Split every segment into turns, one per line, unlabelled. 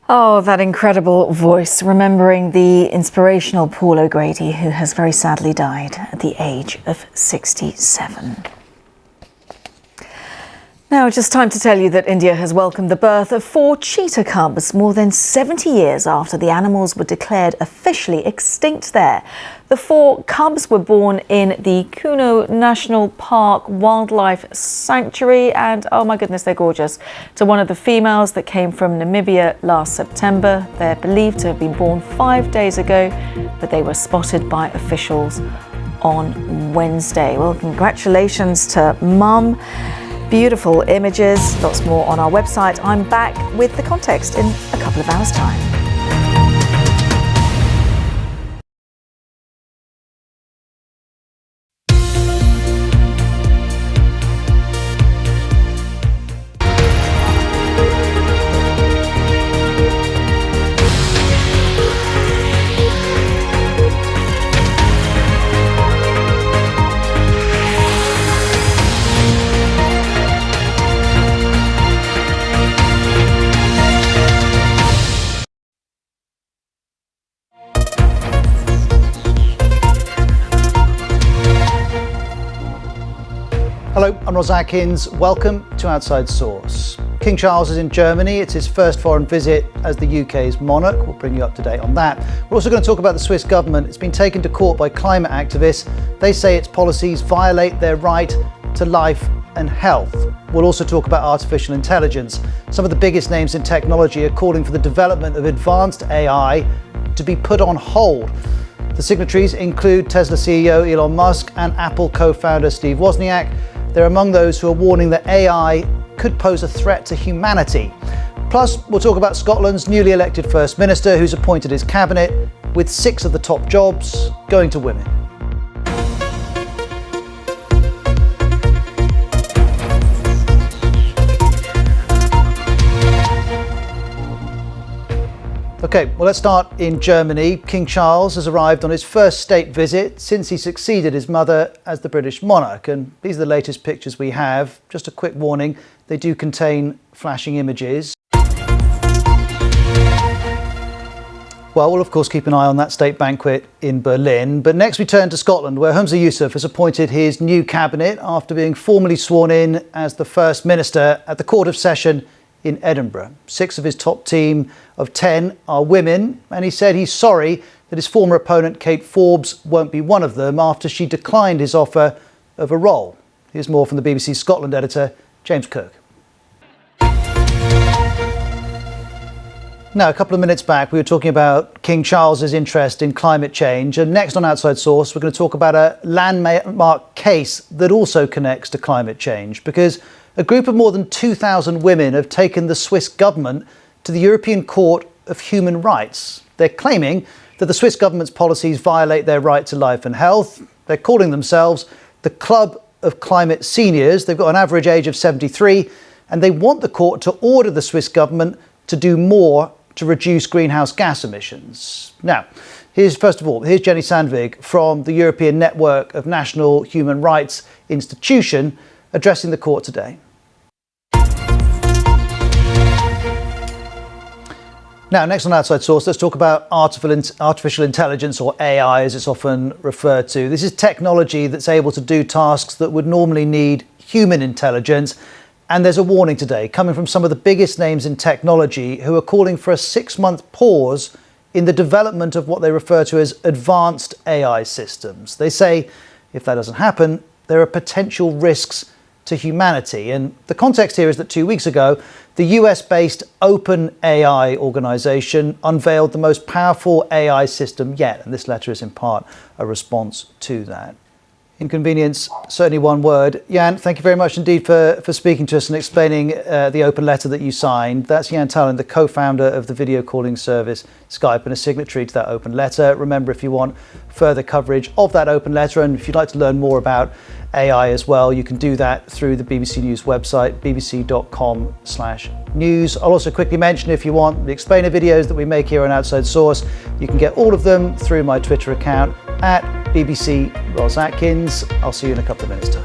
Oh, that incredible voice, remembering the inspirational Paul O'Grady, who has very sadly died at the age of 67. Now, just time to tell you that India has welcomed the birth of 4 cheetah cubs more than 70 years after the animals were declared officially extinct there. The 4 cubs were born in the Kuno National Park Wildlife Sanctuary and, oh my goodness, they're gorgeous. To one of the females that came from Namibia last September. They're believed to have been born 5 days ago, but they were spotted by officials on Wednesday. Well, congratulations to Mum. Beautiful images, lots more on our website. I'm back with the context in a couple of hours' time.
Hello, I'm Ros Atkins. Welcome to Outside Source. King Charles is in Germany. It's his first foreign visit as the UK's monarch. We'll bring you up to date on that. We're also going to talk about the Swiss government. It's been taken to court by climate activists. They say its policies violate their right to life and health. We'll also talk about artificial intelligence. Some of the biggest names in technology are calling for the development of advanced AI to be put on hold. The signatories include Tesla CEO Elon Musk and Apple co-founder Steve Wozniak. They're among those who are warning that AI could pose a threat to humanity. Plus, we'll talk about Scotland's newly elected First Minister, who's appointed his cabinet, with 6 of the top jobs going to women. Okay, well, let's start in Germany. King Charles has arrived on his first state visit since he succeeded his mother as the British monarch. And these are the latest pictures we have. Just a quick warning, they do contain flashing images. Well, we'll of course keep an eye on that state banquet in Berlin. But next we turn to Scotland, where Humza Yousaf has appointed his new cabinet after being formally sworn in as the First Minister at the Court of Session in Edinburgh. 6 of his top team of 10 are women, and he said he's sorry that his former opponent Kate Forbes won't be one of them after she declined his offer of a role. Here's more from the BBC Scotland editor, James Kirk. Now, a couple of minutes back, we were talking about King Charles's interest in climate change, and next on Outside Source, we're going to talk about a landmark case that also connects to climate change, because a group of more than 2,000 women have taken the Swiss government to the European Court of Human Rights. They're claiming that the Swiss government's policies violate their right to life and health. They're calling themselves the Club of Climate Seniors. They've got an average age of 73, and they want the court to order the Swiss government to do more to reduce greenhouse gas emissions. Now, first of all, here's Jenny Sandvig from the European Network of National Human Rights Institution addressing the court today. Now, next on Outside Source, let's talk about artificial intelligence, or AI as it's often referred to. This is technology that's able to do tasks that would normally need human intelligence. And there's a warning today coming from some of the biggest names in technology who are calling for a 6-month pause in the development of what they refer to as advanced AI systems. They say if that doesn't happen, there are potential risks to humanity. And the context here is that 2 weeks ago, the US-based OpenAI organization unveiled the most powerful AI system yet. And this letter is in part a response to that. Inconvenience, certainly one word. Jan, thank you very much indeed for speaking to us and explaining the open letter that you signed. That's Jan Tallon, the co-founder of the video calling service Skype and a signatory to that open letter. Remember, if you want further coverage of that open letter and if you'd like to learn more about AI as well, you can do that through the BBC News website, bbc.com/news. I'll also quickly mention, if you want the explainer videos that we make here on Outside Source, you can get all of them through my Twitter account at BBC Ros Atkins. I'll see you in a couple of minutes' time.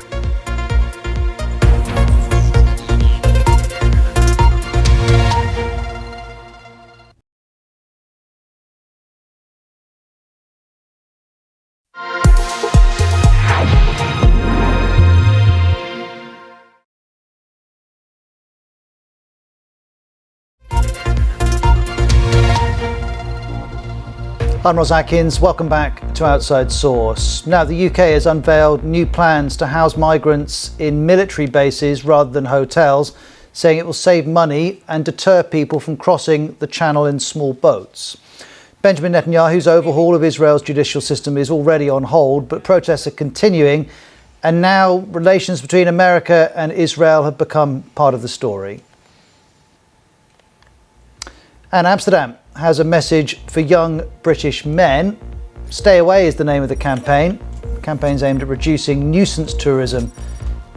I'm Ros Atkins. Welcome back to Outside Source. Now, the UK has unveiled new plans to house migrants in military bases rather than hotels, saying it will save money and deter people from crossing the channel in small boats. Benjamin Netanyahu's overhaul of Israel's judicial system is already on hold, but protests are continuing, and now relations between America and Israel have become part of the story. And Amsterdam has a message for young British men. Stay Away is the name of the campaign. The campaign's aimed at reducing nuisance tourism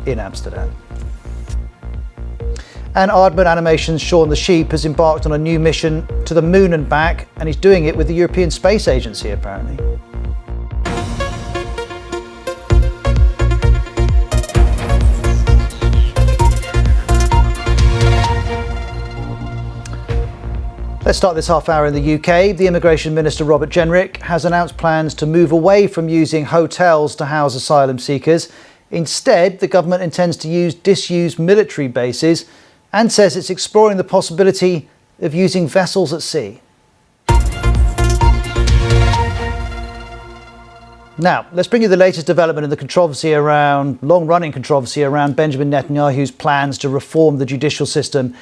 in Amsterdam. And Aardman Animation's Shaun the Sheep has embarked on a new mission to the moon and back, and he's doing it with the European Space Agency, apparently. Let's start this half hour in the UK. The Immigration Minister, Robert Jenrick, has announced plans to move away from using hotels to house asylum seekers. Instead, the government intends to use disused military bases and says it's exploring the possibility of using vessels at sea. Now, let's bring you the latest development in the long-running controversy around Benjamin Netanyahu's plans to reform the judicial system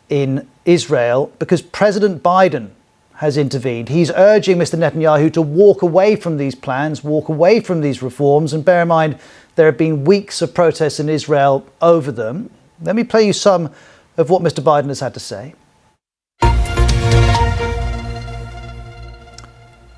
in Israel, because President Biden has intervened. He's urging Mr. Netanyahu to walk away from these plans, walk away from these reforms, and bear in mind there have been weeks of protests in Israel over them. Let me play you some of what Mr. Biden has had to say.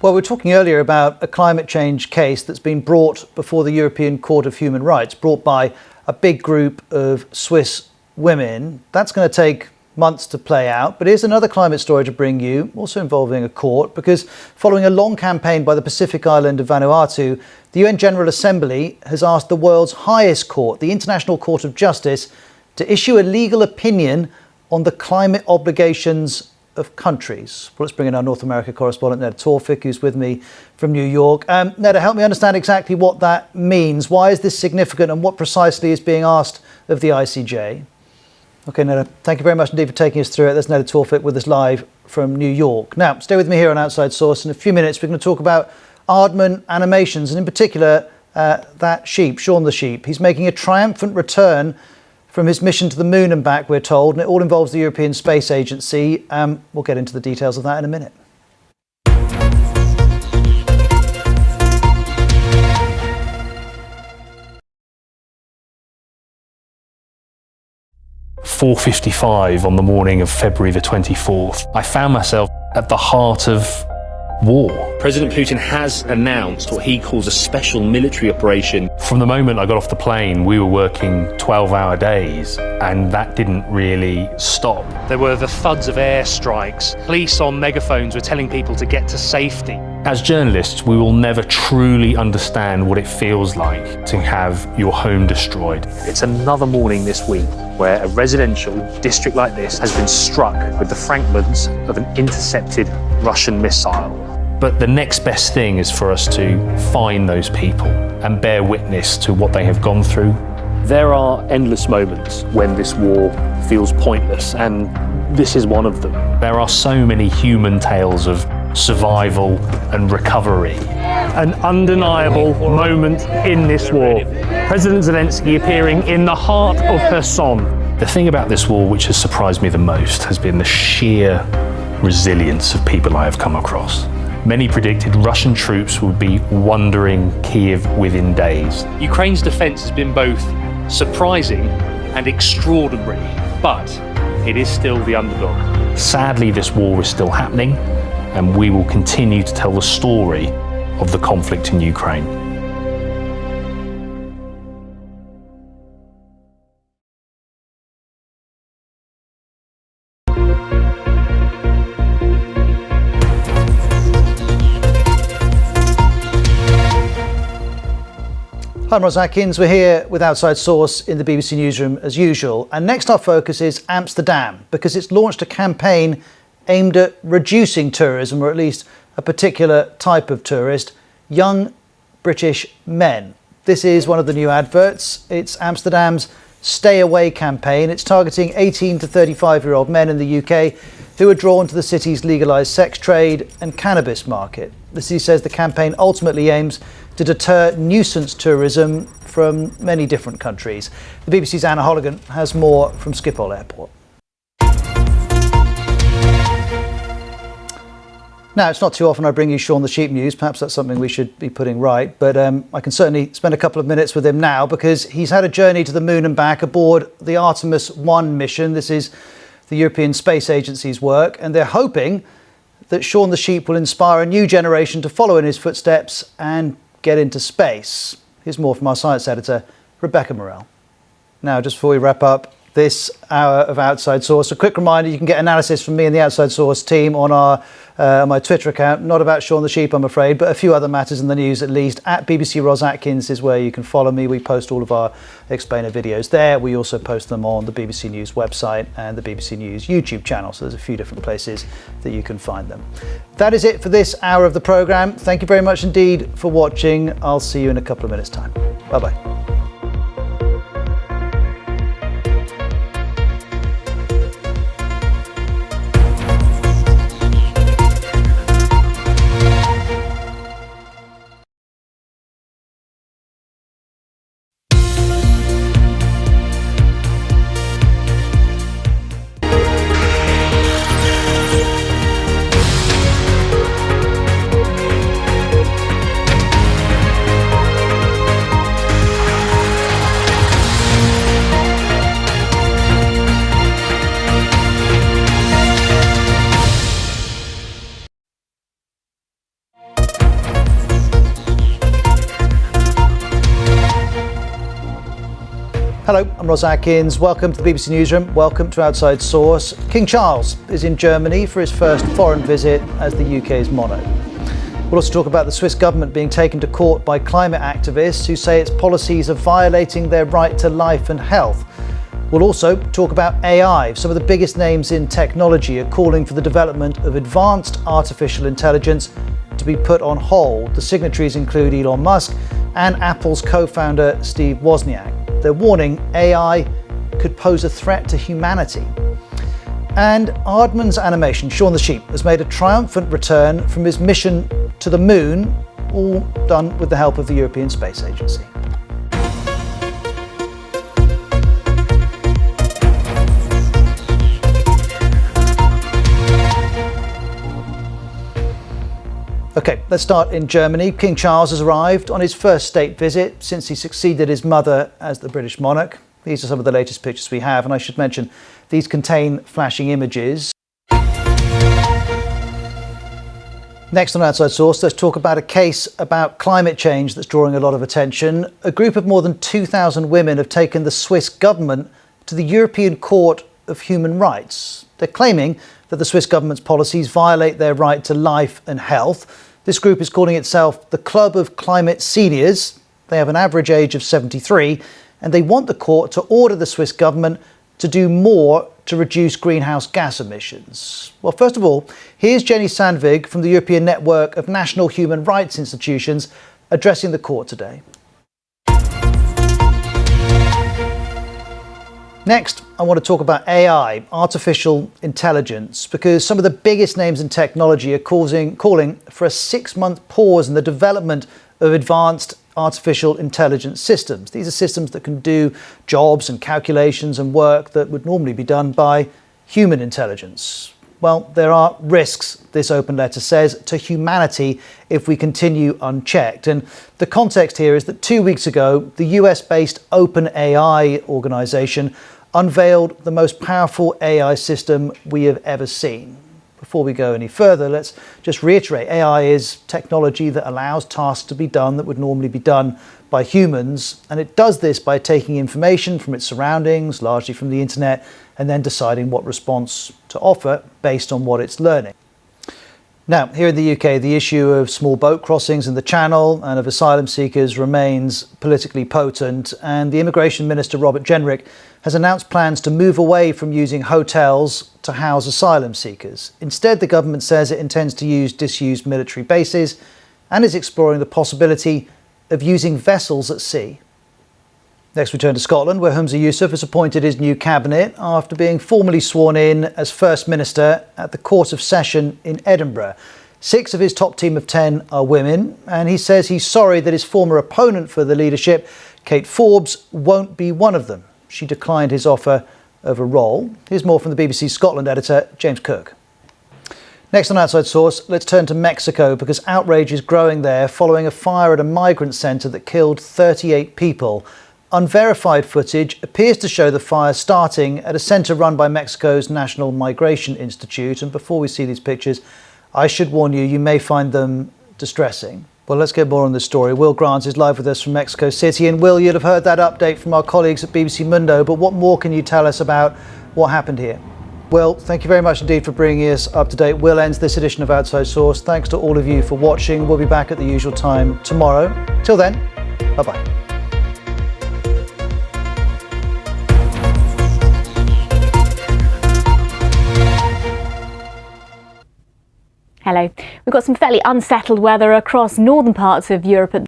Well, we were talking earlier about a climate change case that's been brought before the European Court of Human Rights, brought by a big group of Swiss women. That's going to take months to play out. But here's another climate story to bring you, also involving a court, because following a long campaign by the Pacific island of Vanuatu, the UN General Assembly has asked the world's highest court, the International Court of Justice, to issue a legal opinion on the climate obligations of countries. Well, let's bring in our North America correspondent, Neda Tawfik, who's with me from New York. Neda, help me understand exactly what that means. Why is this significant, and what precisely is being asked of the ICJ? OK, Neda, thank you very much indeed for taking us through it. That's Neda Tawfik with us live from New York. Now, stay with me here on Outside Source. In a few minutes, we're going to talk about Aardman Animations, and in particular, that sheep, Shaun the Sheep. He's making a triumphant return from his mission to the moon and back, we're told, and it all involves the European Space Agency. We'll get into the details of that in a minute.
4:55 on the morning of February the 24th, I found myself at the heart of war.
President Putin has announced what he calls a special military operation.
From the moment I got off the plane, we were working 12-hour days, and that didn't really stop.
There were the thuds of airstrikes. Police on megaphones were telling people to get to safety.
As journalists, we will never truly understand what it feels like to have your home destroyed.
It's another morning this week where a residential district like this has been struck with the fragments of an intercepted Russian missile.
But the next best thing is for us to find those people and bear witness to what they have gone through.
There are endless moments when this war feels pointless, and this is one of them.
There are so many human tales of survival and recovery.
An undeniable moment in this war. President Zelensky appearing in the heart of Kherson.
The thing about this war which has surprised me the most has been the sheer resilience of people I have come across. Many predicted Russian troops would be wandering Kiev within days.
Ukraine's defense has been both surprising and extraordinary, but it is still the underdog.
Sadly, this war is still happening, and we will continue to tell the story of the conflict in Ukraine.
I'm Ros Atkins. We're here with Outside Source in the BBC Newsroom as usual. And next our focus is Amsterdam, because it's launched a campaign aimed at reducing tourism, or at least a particular type of tourist, young British men. This is one of the new adverts. It's Amsterdam's Stay Away campaign. It's targeting 18 to 35-year-old men in the UK who are drawn to the city's legalised sex trade and cannabis market. The city says the campaign ultimately aims to deter nuisance tourism from many different countries. The BBC's Anna Holligan has more from Schiphol Airport. Now, it's not too often I bring you Shaun the Sheep news. Perhaps that's something we should be putting right. But I can certainly spend a couple of minutes with him now because he's had a journey to the moon and back aboard the Artemis 1 mission. This is the European Space Agency's work. And they're hoping that Shaun the Sheep will inspire a new generation to follow in his footsteps and get into space. Here's more from our science editor, Rebecca Morell. Now, just before we wrap up this hour of Outside Source, a quick reminder, you can get analysis from me and the Outside Source team on my Twitter account. Not about Shaun the Sheep, I'm afraid, but a few other matters in the news at least. At BBC Ros Atkins is where you can follow me. We post all of our explainer videos there. We also post them on the BBC News website and the BBC News YouTube channel. So there's a few different places that you can find them. That is it for this hour of the programme. Thank you very much indeed for watching. I'll see you in a couple of minutes' time. Bye-bye. Hello, I'm Ros Atkins. Welcome to the BBC Newsroom. Welcome to Outside Source. King Charles is in Germany for his first foreign visit as the UK's monarch. We'll also talk about the Swiss government being taken to court by climate activists who say its policies are violating their right to life and health. We'll also talk about AI. Some of the biggest names in technology are calling for the development of advanced artificial intelligence to be put on hold. The signatories include Elon Musk and Apple's co-founder Steve Wozniak. They're warning AI could pose a threat to humanity. And Aardman's animation, Shaun the Sheep, has made a triumphant return from his mission to the moon, all done with the help of the European Space Agency. Okay, let's start in Germany. King Charles has arrived on his first state visit since he succeeded his mother as the British monarch. These are some of the latest pictures we have, and I should mention these contain flashing images. Next on Outside Source, let's talk about a case about climate change that's drawing a lot of attention. A group of more than 2,000 women have taken the Swiss government to the European Court of Human Rights. They're claiming that the Swiss government's policies violate their right to life and health. This group is calling itself the Club of Climate Seniors. They have an average age of 73, and they want the court to order the Swiss government to do more to reduce greenhouse gas emissions. Well, first of all, here's Jenny Sandvig from the European Network of National Human Rights Institutions addressing the court today. Next, I want to talk about AI, artificial intelligence, because some of the biggest names in technology are calling for a 6-month pause in the development of advanced artificial intelligence systems. These are systems that can do jobs and calculations and work that would normally be done by human intelligence. Well, there are risks, this open letter says, to humanity if we continue unchecked. And the context here is that 2 weeks ago, the US-based OpenAI organization unveiled the most powerful AI system we have ever seen. Before we go any further, let's just reiterate, AI is technology that allows tasks to be done that would normally be done by humans, and it does this by taking information from its surroundings, largely from the internet, and then deciding what response to offer based on what it's learning. Now, here in the UK, the issue of small boat crossings in the Channel and of asylum seekers remains politically potent, and the Immigration Minister, Robert Jenrick, has announced plans to move away from using hotels to house asylum seekers. Instead, the government says it intends to use disused military bases and is exploring the possibility of using vessels at sea. Next, we turn to Scotland, where Humza Yousaf has appointed his new cabinet after being formally sworn in as First Minister at the Court of Session in Edinburgh. 6 of his top team of 10 are women, and he says he's sorry that his former opponent for the leadership, Kate Forbes, won't be one of them. She declined his offer of a role. Here's more from the BBC Scotland editor, James Kirk. Next on Outside Source, let's turn to Mexico because outrage is growing there following a fire at a migrant centre that killed 38 people. Unverified footage appears to show the fire starting at a centre run by Mexico's National Migration Institute. And before we see these pictures, I should warn you, you may find them distressing. Well, let's get more on this story. Will Grant is live with us from Mexico City. And Will, you'll have heard that update from our colleagues at BBC Mundo, but what more can you tell us about what happened here? Well, thank you very much indeed for bringing us up to date. Will ends this edition of Outside Source. Thanks to all of you for watching. We'll be back at the usual time tomorrow. Till then, bye-bye.
Hello. We've got some fairly unsettled weather across northern parts of Europe at